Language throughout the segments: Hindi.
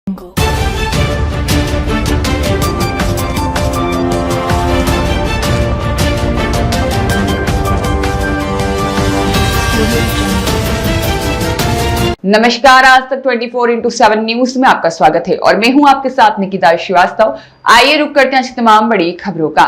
नमस्कार, आज तक 24x7 न्यूज में आपका स्वागत है और मैं हूं आपके साथ निकिता श्रीवास्तव। आइए रुक करते हैं आज की तमाम बड़ी खबरों का।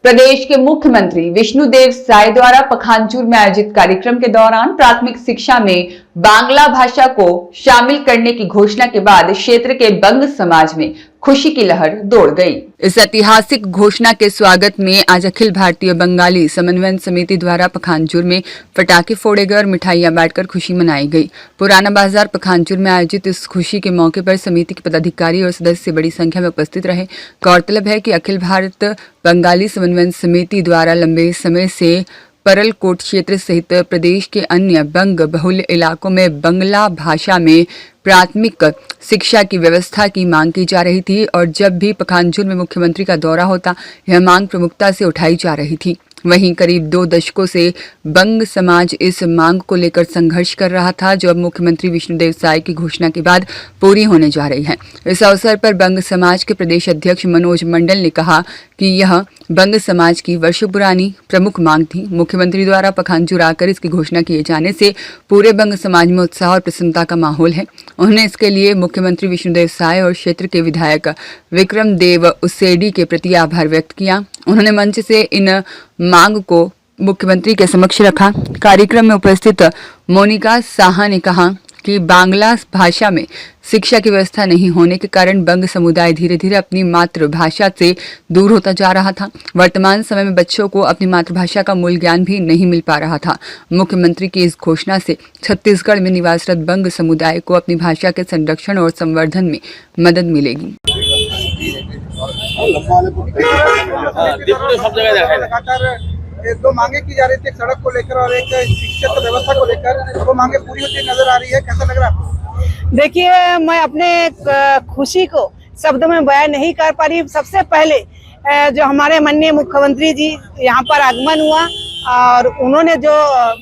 प्रदेश के मुख्यमंत्री विष्णुदेव साय द्वारा पखानजूर में आयोजित कार्यक्रम के दौरान प्राथमिक शिक्षा में बांग्ला भाषा को शामिल करने की घोषणा के बाद क्षेत्र के बंग समाज में खुशी की लहर दौड़ गई। इस ऐतिहासिक घोषणा के स्वागत में आज अखिल भारतीय बंगाली समन्वय समिति द्वारा पखानजूर में पटाखे फोड़े गए और मिठाइयां बांटकर खुशी मनाई गई। पुराना बाजार पखानजूर में आयोजित इस खुशी के मौके पर समिति के पदाधिकारी और सदस्य बड़ी संख्या में उपस्थित रहे। गौरतलब है कि अखिल भारत बंगाली समन्वय समिति द्वारा लंबे समय से परलकोट क्षेत्र सहित प्रदेश के अन्य बंग बहुल इलाकों में बंगला भाषा में प्राथमिक शिक्षा की व्यवस्था की मांग की जा रही थी और जब भी पखानजूर में मुख्यमंत्री का दौरा होता यह मांग प्रमुखता से उठाई जा रही थी। वहीं करीब 2 दशकों से बंग समाज इस मांग को लेकर संघर्ष कर रहा था, जो अब मुख्यमंत्री विष्णुदेव साय की घोषणा के बाद पूरी होने जा रही है। इस अवसर पर बंग समाज के प्रदेश अध्यक्ष मनोज मंडल ने कहा कि यह बंग समाज की वर्षों पुरानी प्रमुख मांग थी। मुख्यमंत्री द्वारा पखानजूर आकर इसकी घोषणा किए जाने से पूरे बंग समाज में उत्साह और प्रसन्नता का माहौल है। उन्होंने इसके लिए मुख्यमंत्री विष्णुदेव साय और क्षेत्र के विधायक विक्रम देव उसेडी के प्रति आभार व्यक्त किया। उन्होंने मंच से इन मांग को मुख्यमंत्री के समक्ष रखा। कार्यक्रम में उपस्थित मोनिका साहा ने कहा कि बांग्ला भाषा में शिक्षा की व्यवस्था नहीं होने के कारण बंग समुदाय धीरे धीरे अपनी मातृभाषा से दूर होता जा रहा था। वर्तमान समय में बच्चों को अपनी मातृभाषा का मूल ज्ञान भी नहीं मिल पा रहा था। मुख्यमंत्री की इस घोषणा से छत्तीसगढ़ में निवासरत बंग समुदाय को अपनी भाषा के संरक्षण और संवर्धन में मदद मिलेगी। दो मांगे की जा रही थी, एक सड़क को लेकर और एक शिक्षा व्यवस्था को लेकर। वो मांगे पूरी होती नजर आ रही है, कैसा लग रहा है आपको? देखिए, मैं अपने खुशी को शब्दों में बयान नहीं कर पा रही। सबसे पहले जो हमारे माननीय मुख्यमंत्री जी यहाँ पर आगमन हुआ और उन्होंने जो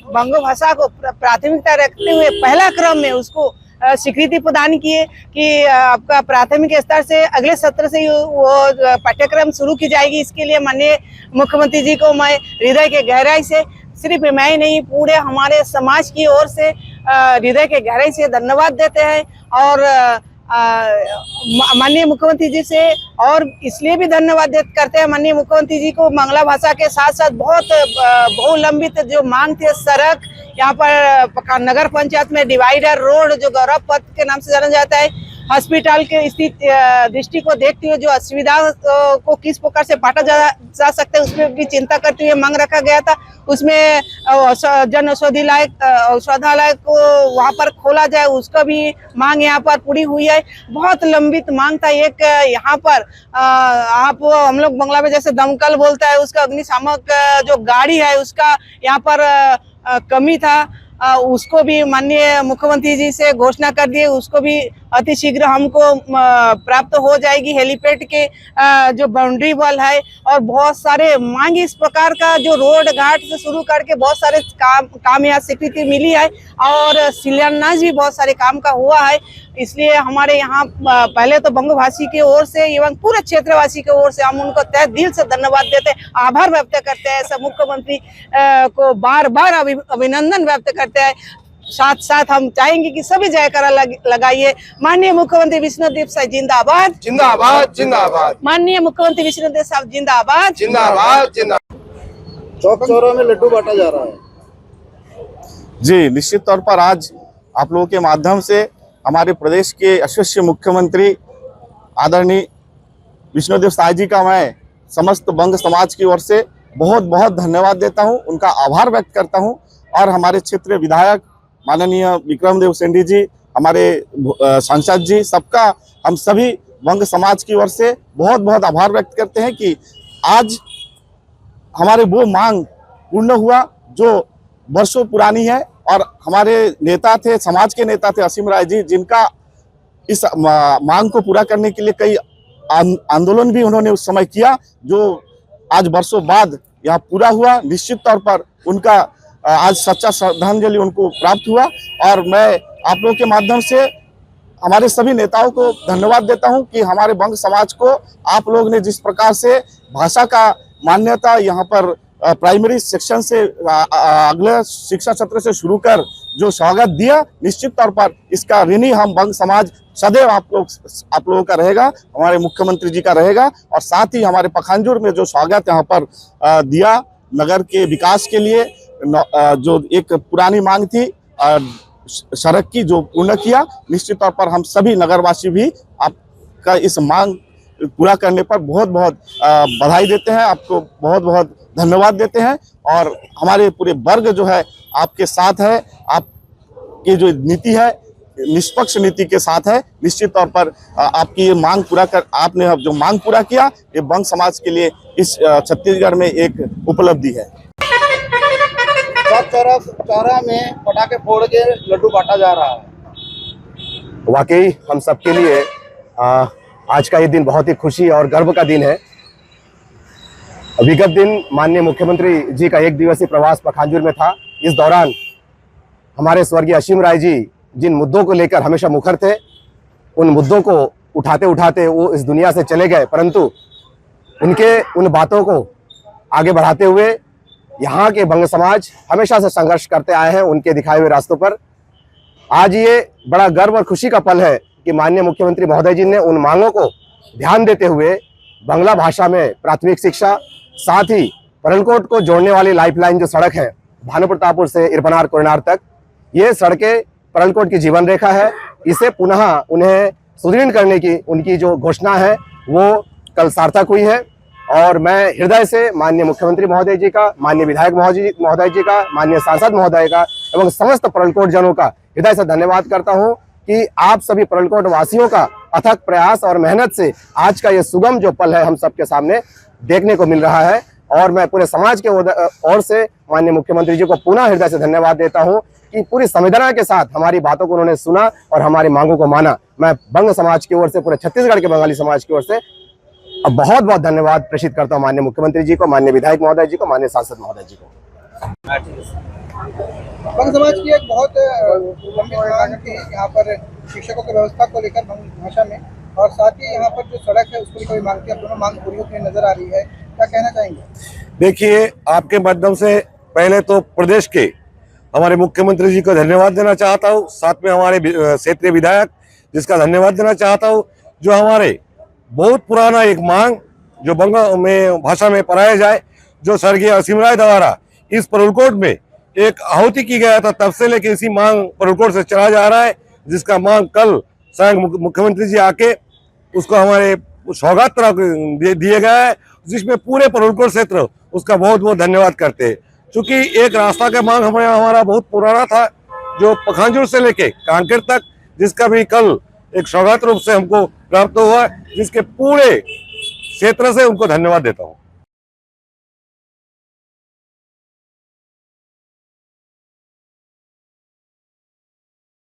बंगो भाषा को प्राथमिकता रखते हुए पहला क्रम में उसको स्वीकृति प्रदान किए कि आपका प्राथमिक स्तर से अगले सत्र से वो पाठ्यक्रम शुरू की जाएगी। इसके लिए माननीय मुख्यमंत्री जी को मैं हृदय के गहराई से, सिर्फ मैं नहीं पूरे हमारे समाज की ओर से हृदय के गहराई से धन्यवाद देते हैं। और माननीय मुख्यमंत्री जी से और इसलिए भी धन्यवाद करते हैं माननीय मुख्यमंत्री जी को, बांग्ला भाषा के साथ साथ बहुत बहुलंबित जो मांग थी, सड़क, यहाँ पर नगर पंचायत में डिवाइडर रोड जो गौरव पथ के नाम से जाना जाता है, हॉस्पिटल के स्थिति दृष्टि को देखते हुए जो असुविधा को किस प्रकार से बांटा जा सकता है उसमें भी चिंता करते हुए मांग रखा गया था। उसमें जन औषधालय को वहाँ पर खोला जाए, उसका भी मांग यहाँ पर पूरी हुई है। बहुत लंबित मांग था। एक यहाँ पर आप हम लोग बंगला में जैसे दमकल बोलता है, उसका अग्निशामक जो गाड़ी है उसका यहाँ पर कमी था, उसको भी माननीय मुख्यमंत्री जी से घोषणा कर दिए, उसको भी अति शीघ्र हमको प्राप्त हो जाएगी। हेलीपैड के जो बाउंड्री वॉल है और बहुत सारे मांग इस प्रकार का जो रोड घाट से शुरू करके बहुत सारे काम यहाँ स्वीकृति मिली है और शिलान्यास भी बहुत सारे काम का हुआ है। इसलिए हमारे यहाँ पहले तो बंगभाषी की ओर से एवं पूरे क्षेत्रवासी की ओर से हम उनको तहे दिल से धन्यवाद देते हैं, आभार व्यक्त करते हैं। सब मुख्यमंत्री को बार बार अभिनंदन व्यक्त करते हैं। साथ साथ हम चाहेंगे कि सभी जयकारा लगाइए। माननीय मुख्यमंत्री विष्णुदेव साय जिंदाबाद, जिंदाबाद, जिंदाबाद। माननीय मुख्यमंत्री विष्णुदेव साय जिंदाबाद, जिंदाबाद, जिंदाबाद। चौक चौरों में लड्डू बांटा जा रहा है। जी, निश्चित तौर पर आज आप लोगों के माध्यम से हमारे प्रदेश के यशस्वी मुख्यमंत्री आदरणीय विष्णुदेव साय जी का मैं समस्त बंग समाज की ओर से बहुत बहुत धन्यवाद देता हूं, उनका आभार व्यक्त करता हूं। और हमारे क्षेत्रीय विधायक माननीय विक्रम देव उसेडी जी, हमारे सांसद जी, सबका हम सभी बंग समाज की ओर से बहुत बहुत आभार व्यक्त करते हैं कि आज हमारे वो मांग पूर्ण हुआ जो वर्षों पुरानी है। और हमारे नेता थे, समाज के नेता थे असीम राय जी, जिनका इस मांग को पूरा करने के लिए कई आंदोलन भी उन्होंने उस समय किया, जो आज वर्षों बाद यह पूरा हुआ। निश्चित तौर पर उनका आज सच्चा श्रद्धांजलि उनको प्राप्त हुआ। और मैं आप लोगों के माध्यम से हमारे सभी नेताओं को धन्यवाद देता हूं कि हमारे बंग समाज को आप लोग ने जिस प्रकार से भाषा का मान्यता यहाँ पर प्राइमरी सेक्शन से अगले शिक्षा सत्र से शुरू कर जो स्वागत दिया, निश्चित तौर पर इसका ऋणी हम बंग समाज सदैव आप लोगों का रहेगा, हमारे मुख्यमंत्री जी का रहेगा। और साथ ही हमारे पखानजूर में जो स्वागत यहाँ पर दिया नगर के विकास के लिए, जो एक पुरानी मांग थी सड़क की, जो पूर्ण किया, निश्चित तौर पर हम सभी नगरवासी भी आपका इस मांग पूरा करने पर बहुत बहुत बधाई देते हैं, आपको बहुत बहुत धन्यवाद देते हैं। और हमारे पूरे वर्ग जो है आपके साथ है, आपकी जो नीति है निष्पक्ष नीति के साथ है। निश्चित तौर पर आपकी ये मांग पूरा कर, आपने अब जो मांग पूरा किया, ये बंग समाज के लिए इस छत्तीसगढ़ में एक उपलब्धि है। चौरा में पटाखे फोड़ के लड्डू बांटा जा रहा है। वाकई हम सबके लिए आज का ये दिन बहुत ही खुशी और गर्व का दिन है। विगत दिन माननीय मुख्यमंत्री जी का 1 दिवसीय प्रवास पखानजूर में था। इस दौरान हमारे स्वर्गीय असीम राय जी जिन मुद्दों को लेकर हमेशा मुखर थे, उन मुद्दों को उठाते उठाते वो इस दुनिया से चले गए, परंतु उनके उन बातों को आगे बढ़ाते हुए यहाँ के बंग समाज हमेशा से संघर्ष करते आए हैं उनके दिखाए हुए रास्तों पर। आज ये बड़ा गर्व और खुशी का पल है कि माननीय मुख्यमंत्री महोदय जी ने उन मांगों को ध्यान देते हुए बांग्ला भाषा में प्राथमिक शिक्षा, साथ ही परलकोट को जोड़ने वाली लाइफलाइन जो सड़क है भानुप्रतापपुर से इरपनार कोयनार तक, ये सड़कें परलकोट की जीवन रेखा है। इसे पुनः उन्हें सुदृढ़ करने की उनकी जो घोषणा है वो कल सार्थक हुई है। और मैं हृदय से माननीय मुख्यमंत्री महोदय जी का, माननीय विधायक महोदय जी का, माननीय सांसद महोदय का एवं समस्त परलकोट जनों का हृदय से धन्यवाद करता हूं कि आप सभी परलकोट वासियों का अथक प्रयास और मेहनत से आज का ये सुगम जो पल है हम सबके सामने देखने को मिल रहा है। और मैं पूरे समाज के ओर से माननीय मुख्यमंत्री जी को पुनः हृदय से धन्यवाद देता हूं कि पूरी संवेदना के साथ हमारी बातों को उन्होंने सुना और हमारी मांगों को माना। मैं बंग समाज की ओर से, पूरे छत्तीसगढ़ के बंगाली समाज की ओर से बहुत बहुत धन्यवाद प्रेषित करता हूं माननीय मुख्यमंत्री जी को, माननीय विधायक महोदय जी को, माननीय सांसद महोदय जी को। बंग समाज की एक बहुत लंबी मांग थी यहाँ पर शिक्षकों की व्यवस्था को लेकर बंग भाषा में, और साथ ही यहाँ पर जो सड़क है उसको लेकर मांग थी। अब दोनों मांग पूरी होती नजर आ रही है, क्या कहना चाहेंगे? देखिए, आपके माध्यम से पहले तो प्रदेश के हमारे मुख्यमंत्री जी को धन्यवाद देना चाहता हूँ, साथ में हमारे क्षेत्रीय विधायक जिसका धन्यवाद देना चाहता हूँ, जो हमारे बहुत पुराना एक मांग जो बंग में भाषा में पढ़ाया जाए, जो स्वर्गीय असीम राय द्वारा इस परलकोट में एक आहुति की गया था, तब से लेकर इसी मांग परलकोट से चला जा रहा है, जिसका मांग कल स्वयं मुख्यमंत्री जी आके उसको हमारे सौगात दिए गया है, जिसमें पूरे परलकोट क्षेत्र उसका बहुत बहुत धन्यवाद करते हैं। चूंकि एक रास्ता का मांग हमारा बहुत पुराना था, जो पखानजूर से लेके कांकेर तक, जिसका भी कल एक सौगात रूप से हमको प्राप्त हुआ, जिसके पूरे क्षेत्र से उनको धन्यवाद देता हूँ।